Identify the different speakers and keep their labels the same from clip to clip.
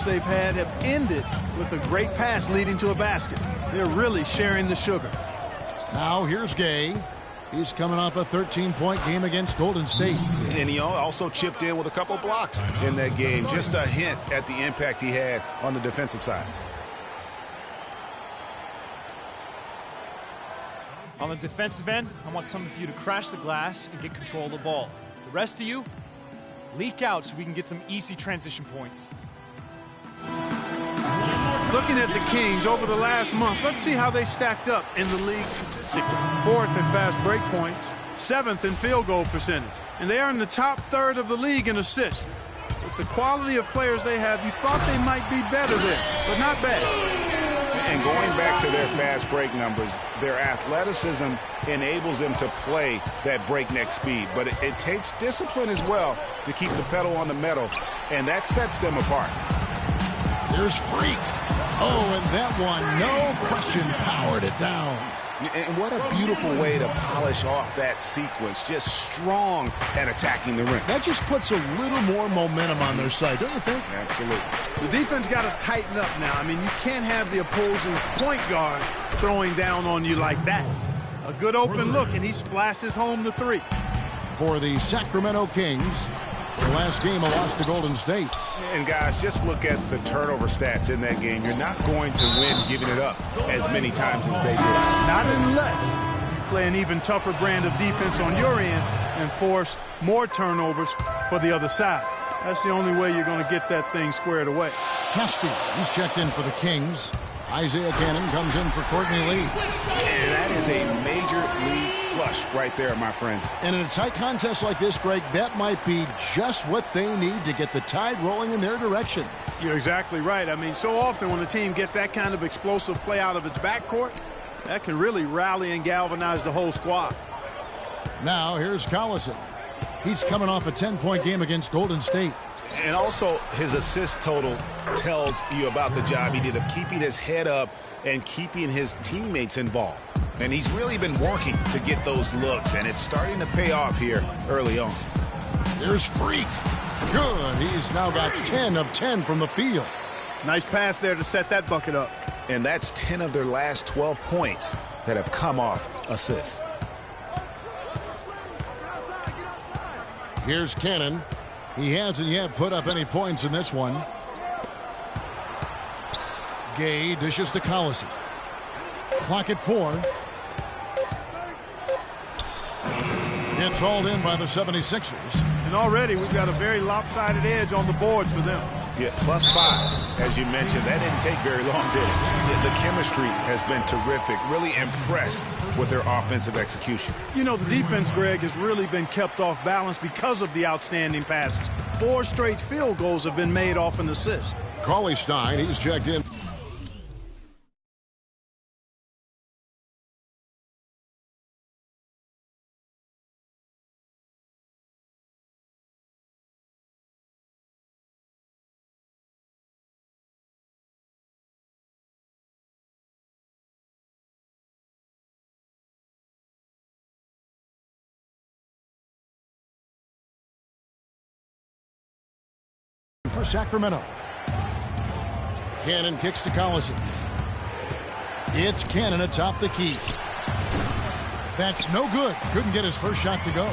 Speaker 1: moments they've had have ended with a great pass leading to a basket. They're really sharing the sugar.
Speaker 2: Now here's Gay. He's coming off a 13-point game against Golden State.
Speaker 3: And he also chipped in with a couple blocks in that game. Just a hint at the impact he had on the defensive side.
Speaker 4: On the defensive end, I want some of you to crash the glass and get control of the ball. The rest of you, leak out so we can get some easy transition points.
Speaker 1: Looking at the Kings over the last month, let's see how they stacked up in the league statistically. 4th in fast break points, 7th in field goal percentage, and they are in the top third of the league in assists. With the quality of players they have, you thought they might be better there, but not bad.
Speaker 3: And going back to their fast break numbers, their athleticism enables them to play that breakneck speed. But it takes discipline as well to keep the pedal on the metal, and that sets them apart.
Speaker 2: There's Freak. Oh, and that one, no question, powered it down.
Speaker 3: And what a beautiful way to polish off that sequence. Just strong at attacking the rim.
Speaker 2: That just puts a little more momentum on their side, don't you think?
Speaker 3: Absolutely.
Speaker 1: The defense got to tighten up now. I mean, you can't have the opposing point guard throwing down on you like that. A good open look, and he splashes home the three.
Speaker 2: For the Sacramento Kings, the last game a loss to Golden State.
Speaker 3: And guys, just look at the turnover stats in that game. You're not going to win giving it up as many times as they did.
Speaker 1: Not unless you play an even tougher brand of defense on your end and force more turnovers for the other side. That's the only way you're going to get that thing squared away.
Speaker 2: Caspi, he's checked in for the Kings. Isaiah Cannon comes in for Courtney Lee.
Speaker 3: And that is a major league flush right there, my friends.
Speaker 2: And in a tight contest like this, Greg, that might be just what they need to get the tide rolling in their direction.
Speaker 1: You're exactly right. I mean, so often when a team gets that kind of explosive play out of its backcourt, that can really rally and galvanize the whole squad.
Speaker 2: Now here's Collison. He's coming off a 10-point game against Golden State.
Speaker 3: And also his assist total tells you about the job he did of keeping his head up and keeping his teammates involved. And he's really been working to get those looks, and it's starting to pay off here early on.
Speaker 2: There's Freak. Good. He's now got 10 of 10 from the field.
Speaker 1: Nice pass there to set that bucket up.
Speaker 3: And that's 10 of their last 12 points that have come off assists.
Speaker 2: Here's Cannon. He hasn't yet put up any points in this one. Gay dishes to Collison. Clock at 4. Gets hauled in by the 76ers.
Speaker 1: And already we've got a very lopsided edge on the board for them.
Speaker 3: Yeah, +5, as you mentioned. That didn't take very long, did it? Yeah, the chemistry has been terrific. Really impressed with their offensive execution.
Speaker 1: You know, the defense, Greg, has really been kept off balance because of the outstanding passes. 4 straight field goals have been made off an assist.
Speaker 2: Cauley-Stein, he's checked in. For Sacramento. Cannon kicks to Collison. It's Cannon atop the key. That's no good. Couldn't get his first shot to go.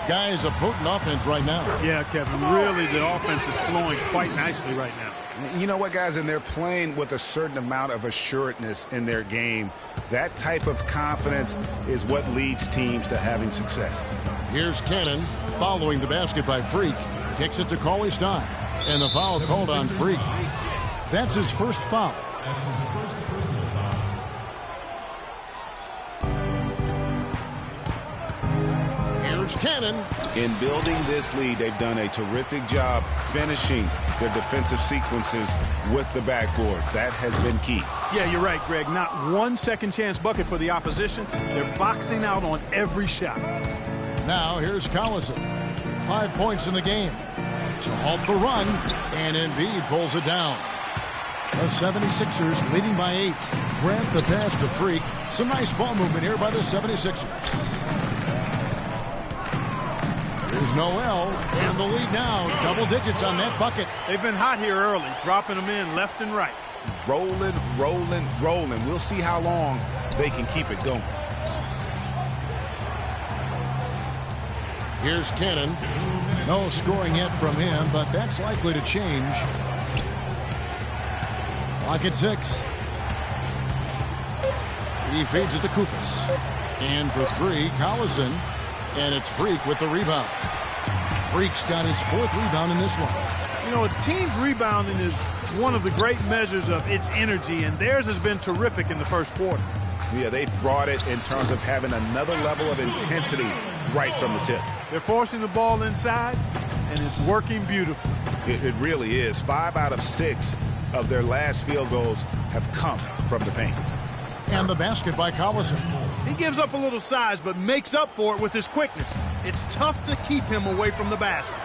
Speaker 2: Guys, a potent offense right now.
Speaker 1: Yeah, Kevin, really the offense is flowing quite nicely right now.
Speaker 3: You know what, guys, and they're playing with a certain amount of assuredness in their game. That type of confidence is what leads teams to having success.
Speaker 2: Here's Cannon following the basket by Freak. Kicks it to Cauley-Stein. And the foul called on Freak. That's his first foul. Here's Cannon.
Speaker 3: In building this lead, they've done a terrific job finishing their defensive sequences with the backboard. That has been key.
Speaker 1: Yeah, you're right, Greg. Not one second chance bucket for the opposition. They're boxing out on every shot.
Speaker 2: Now here's Collison. 5 points in the game to halt the run, and Embiid pulls it down. The 76ers leading by 8. Grant the pass to Freak. Some nice ball movement here by the 76ers. Here's Here's Noel, and the lead now, double digits on that bucket.
Speaker 1: They've been hot here early, dropping them in left and right.
Speaker 3: Rolling, rolling, rolling. We'll see how long they can keep it going.
Speaker 2: Here's Cannon. No scoring yet from him, but that's likely to change. Clock at 6. He feeds it to Koufos. And for 3, Collison. And it's Freak with the rebound. Freak's got his 4th rebound in this one.
Speaker 1: You know, a team's rebounding is one of the great measures of its energy, and theirs has been terrific in the first quarter.
Speaker 3: Yeah, they've brought it in terms of having another level of intensity right from the tip.
Speaker 1: They're forcing the ball inside, and it's working beautifully.
Speaker 3: It really is. 5 out of 6 of their last field goals have come from the paint.
Speaker 2: And the basket by Collison.
Speaker 1: He gives up a little size, but makes up for it with his quickness. It's tough to keep him away from the basket.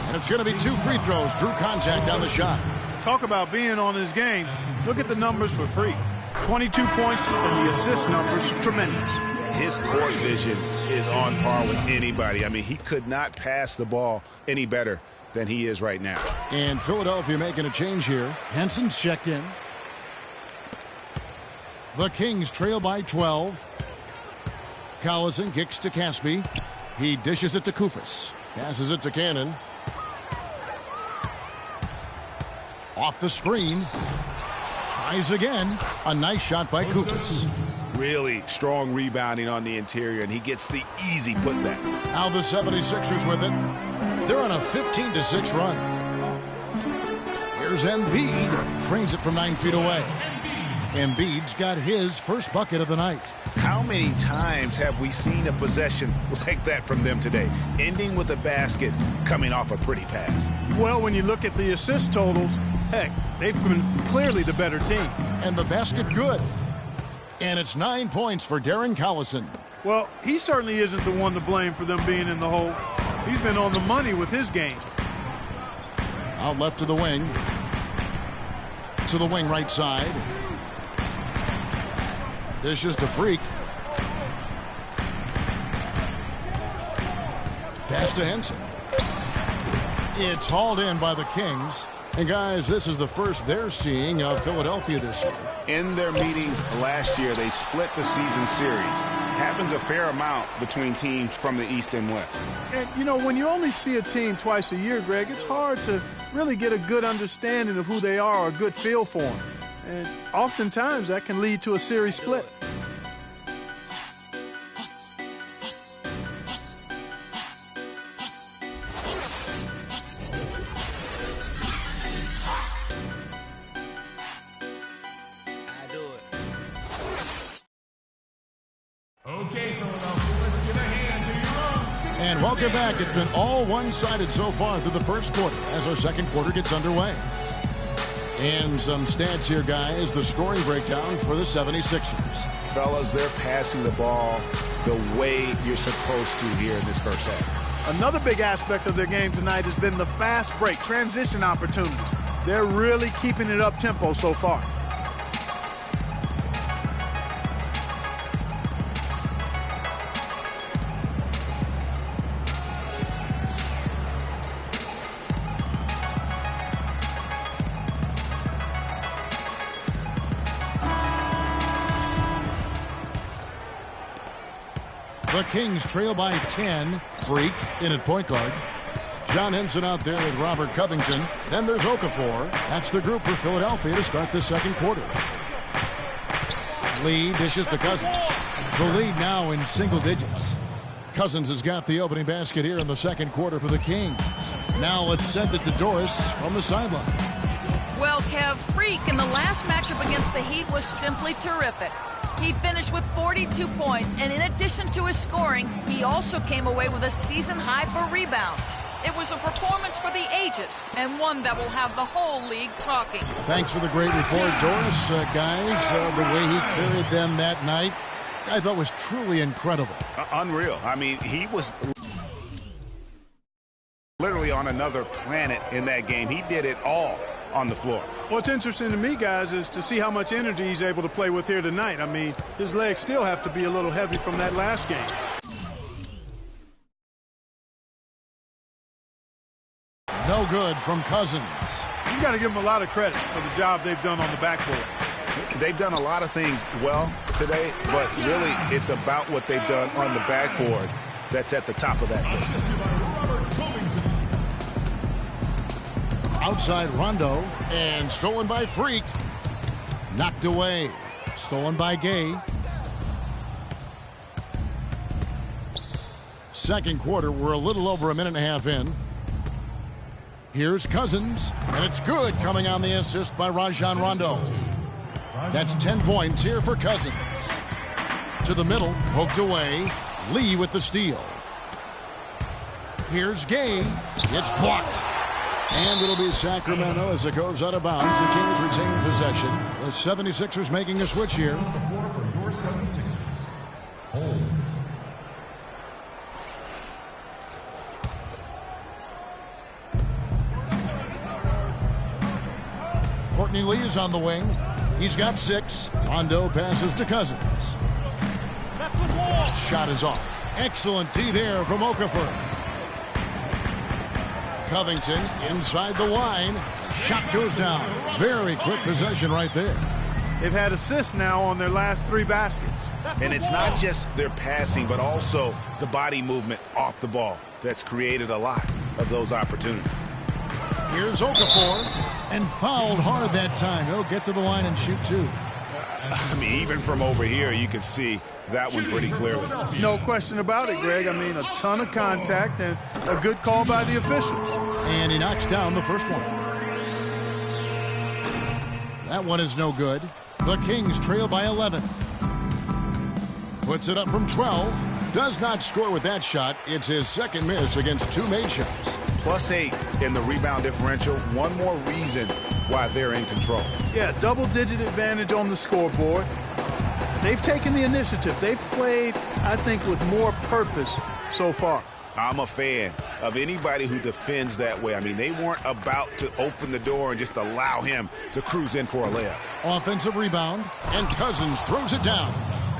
Speaker 2: And it's going to be 2 free throws. Drew contact on the shot.
Speaker 1: Talk about being on his game. Look at the numbers for Freak. 22 points, and the assist numbers tremendous.
Speaker 3: His court vision is on par with anybody. I mean, he could not pass the ball any better than he is right now.
Speaker 2: And Philadelphia making a change here. Henson's checked in. The Kings trail by 12. Collison kicks to Caspi. He dishes it to Koufos. Passes it to Cannon. Off the screen. Tries again. A nice shot by Koufos.
Speaker 3: Really strong rebounding on the interior, and he gets the easy putback.
Speaker 2: Now the 76ers with it. They're on a 15-6 run. Here's Embiid. Trains it from 9 feet away. Embiid's got his first bucket of the night.
Speaker 3: How many times have we seen a possession like that from them today, ending with a basket coming off a pretty pass?
Speaker 1: Well, when you look at the assist totals, heck, they've been clearly the better team.
Speaker 2: And the basket good. And it's 9 points for Darren Collison.
Speaker 1: Well, he certainly isn't the one to blame for them being in the hole. He's been on the money with his game.
Speaker 2: Out left to the wing. To the wing right side. Dishes to Freak. Pass to Henson. It's hauled in by the Kings. And guys, this is the first they're seeing of Philadelphia this year.
Speaker 3: In their meetings last year, they split the season series. Happens a fair amount between teams from the East and West.
Speaker 1: And, you know, when you only see a team twice a year, Greg, it's hard to really get a good understanding of who they are or a good feel for them. And oftentimes that can lead to a series split.
Speaker 5: Okay, Philadelphia, let's give a hand to your own.
Speaker 2: And welcome back. It's been all one-sided so far through the first quarter as our second quarter gets underway. And some stats here, guys. The scoring breakdown for the 76ers.
Speaker 3: Fellas, they're passing the ball the way you're supposed to here in this first half.
Speaker 1: Another big aspect of their game tonight has been the fast break, transition opportunities. They're really keeping it up-tempo so far.
Speaker 2: The Kings trail by 10. Freak in at point guard. John Henson out there with Robert Covington. Then there's Okafor. That's the group for Philadelphia to start the second quarter. Lee dishes to Cousins. The lead now in single digits. Cousins has got the opening basket here in the second quarter for the Kings. Now let's send it to Doris from the sideline.
Speaker 6: Well, Kev, Freak in the last matchup against the Heat was simply terrific. He finished with 42 points, and in addition to his scoring, he also came away with a season high for rebounds. It was a performance for the ages, and one that will have the whole league talking.
Speaker 2: Thanks for the great report, Doris. Guys, the way he carried them that night, I thought was truly incredible.
Speaker 3: Unreal. I mean, he was literally on another planet in that game. He did it all on the floor.
Speaker 1: What's interesting to me, guys, is to see how much energy he's able to play with here tonight. I mean, his legs still have to be a little heavy from that last game.
Speaker 2: good from Cousins.
Speaker 1: You got to give them a lot of credit for the job they've done on the backboard.
Speaker 3: They've done a lot of things well today, but really it's about what they've done on the backboard that's at the top of that list.
Speaker 2: Outside Rondo, and stolen by Freak. Knocked away. Stolen by Gay. Second quarter, we're a little over a minute and a half in. Here's Cousins, and it's good coming on the assist by Rajon Rondo. That's 10 points here for Cousins. To the middle, poked away. Lee with the steal. Here's Gay. It's blocked. And it'll be Sacramento as it goes out of bounds. The Kings retain possession. The 76ers making a switch here.
Speaker 5: The floor for your 76ers. Holds.
Speaker 2: Courtney Lee is on the wing. He's got 6. Rondo passes to Cousins.
Speaker 4: That's the ball.
Speaker 2: Shot is off. Excellent D there from Okafor. Covington inside the line. Shot goes down. Very quick possession right there.
Speaker 1: They've had assists now on their last 3 baskets.
Speaker 3: And it's not just their passing, but also the body movement off the ball that's created a lot of those opportunities.
Speaker 2: Here's Okafor, and fouled hard that time. He'll get to the line and shoot 2.
Speaker 3: I mean, even from over here, you can see that one pretty clearly.
Speaker 1: No question about it, Greg. I mean, a ton of contact and a good call by the official.
Speaker 2: And he knocks down the first one. That one is no good. The Kings trail by 11. Puts it up from 12. Does not score with that shot. It's his second miss against 2 made shots.
Speaker 3: +8 in the rebound differential. One more reason why they're in control.
Speaker 1: Yeah, double-digit advantage on the scoreboard. They've taken the initiative. They've played, I think, with more purpose so far.
Speaker 3: I'm a fan of anybody who defends that way. I mean, they weren't about to open the door and just allow him to cruise in for a layup.
Speaker 2: Offensive rebound, and Cousins throws it down.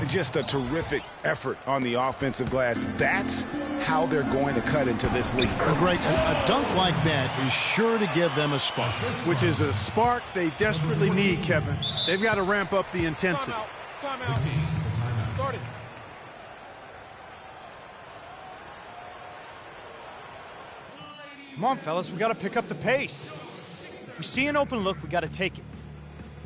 Speaker 3: Just a terrific effort on the offensive glass. That's how they're going to cut into this league.
Speaker 2: Greg, a dunk like that is sure to give them a spark.
Speaker 1: Which is a spark they desperately need, Kevin. They've got to ramp up the intensity.
Speaker 4: Timeout. Started. Come on, fellas, we got to pick up the pace. If we see an open look, we got to take it.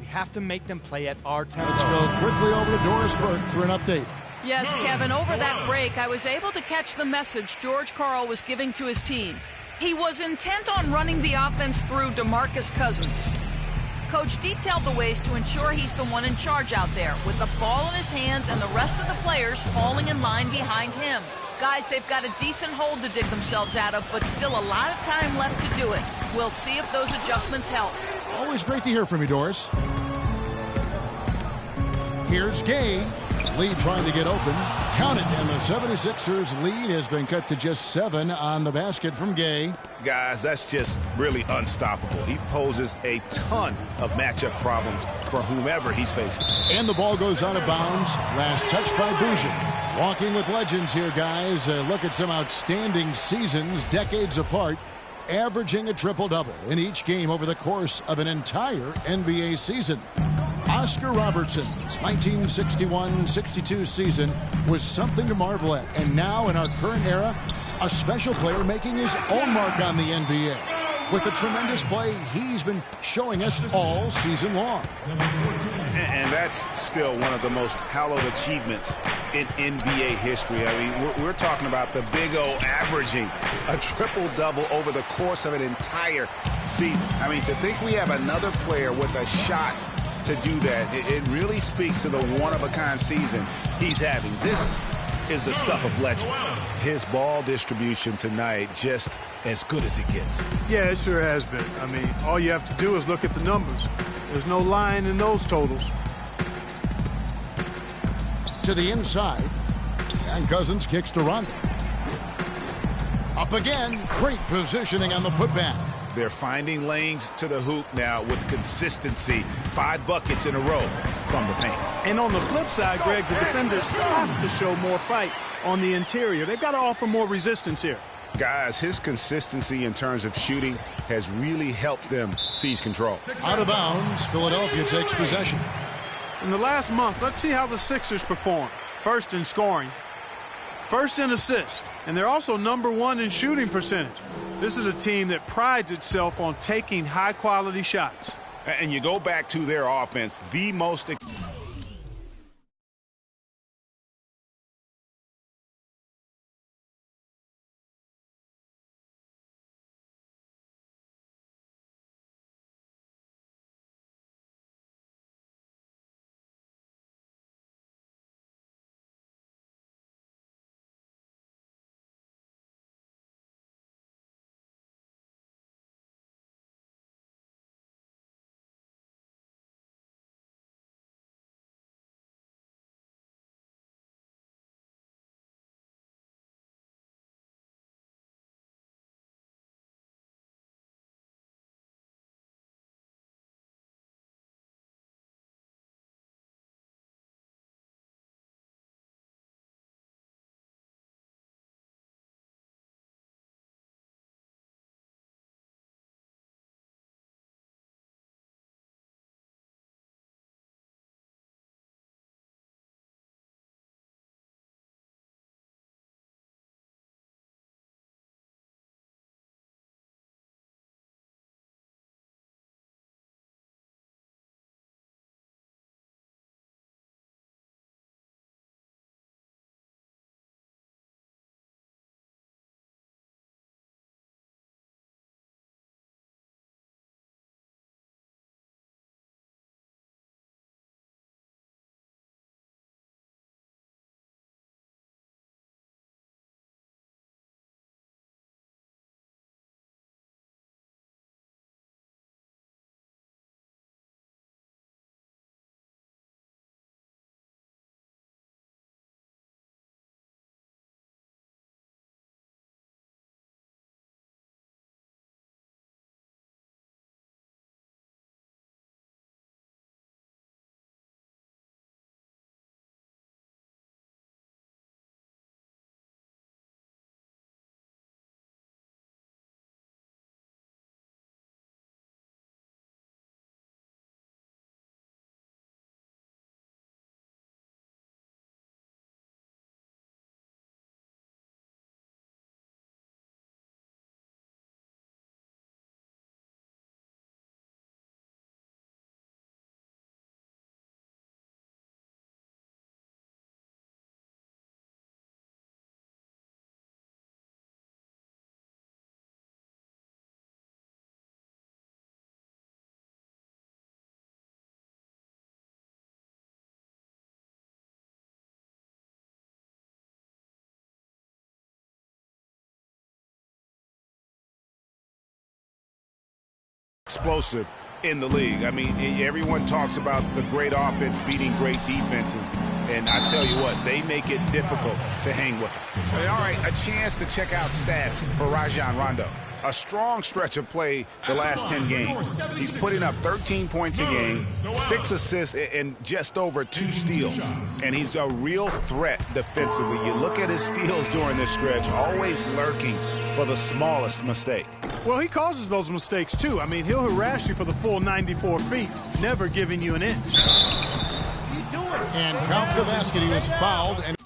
Speaker 4: We have to make them play at our tempo.
Speaker 2: Let's go quickly over to Doris Burke for an update.
Speaker 6: Yes, Kevin, over that break, I was able to catch the message George Karl was giving to his team. He was intent on running the offense through DeMarcus Cousins. Coach detailed the ways to ensure he's the one in charge out there, with the ball in his hands and the rest of the players falling in line behind him. Guys, they've got a decent hole to dig themselves out of, but still a lot of time left to do it. We'll see if those adjustments help.
Speaker 2: Always great to hear from you, Doris. Here's Gay. Lee trying to get open. Count it, and the 76ers lead has been cut to just 7 on the basket from Gay.
Speaker 3: Guys, that's just really unstoppable. He poses a ton of matchup problems for whomever he's facing.
Speaker 2: And the ball goes out of bounds. Last touch by Bougie. Walking with legends here, guys. Look at some outstanding seasons, decades apart, averaging a triple-double in each game over the course of an entire NBA season. Oscar Robertson's 1961-62 season was something to marvel at. And now, in our current era, a special player making his own mark on the NBA. With the tremendous play he's been showing us all season long.
Speaker 3: And that's still one of the most hallowed achievements in NBA history. I mean, we're talking about the Big O averaging a triple-double over the course of an entire season. I mean, to think we have another player with a shot to do that, it really speaks to the one-of-a-kind season he's having. This is the stuff of legends. His ball distribution tonight, just as good as it gets.
Speaker 1: Yeah, it sure has been. I mean, all you have to do is look at the numbers. There's no lying in those totals.
Speaker 2: To the inside, and Cousins kicks to Rondo. Up again, great positioning on the putback.
Speaker 3: They're finding lanes to the hoop now with consistency. 5 buckets in a row from the paint.
Speaker 1: And on the flip side, Greg, the defenders have to show more fight on the interior. They've got to offer more resistance here.
Speaker 3: Guys, his consistency in terms of shooting has really helped them seize control.
Speaker 2: Out of bounds, Philadelphia takes possession.
Speaker 1: In the last month, let's see how the Sixers perform. First in scoring, first in assists, and they're also #1 in shooting percentage. This is a team that prides itself on taking high-quality shots.
Speaker 3: And you go back to their offense, the most... explosive in the league. I mean, everyone talks about the great offense beating great defenses, and I tell you what, they make it difficult to hang with them. All right, a chance to check out stats for Rajon Rondo. A strong stretch of play the last 10 games. He's putting up 13 points a game, 6 assists, and just over 2 steals. And he's a real threat defensively. You look at his steals during this stretch, always lurking for the smallest mistake.
Speaker 1: Well, he causes those mistakes, too. I mean, he'll harass you for the full 94 feet, never giving you an inch.
Speaker 2: And count the basket. He was fouled. And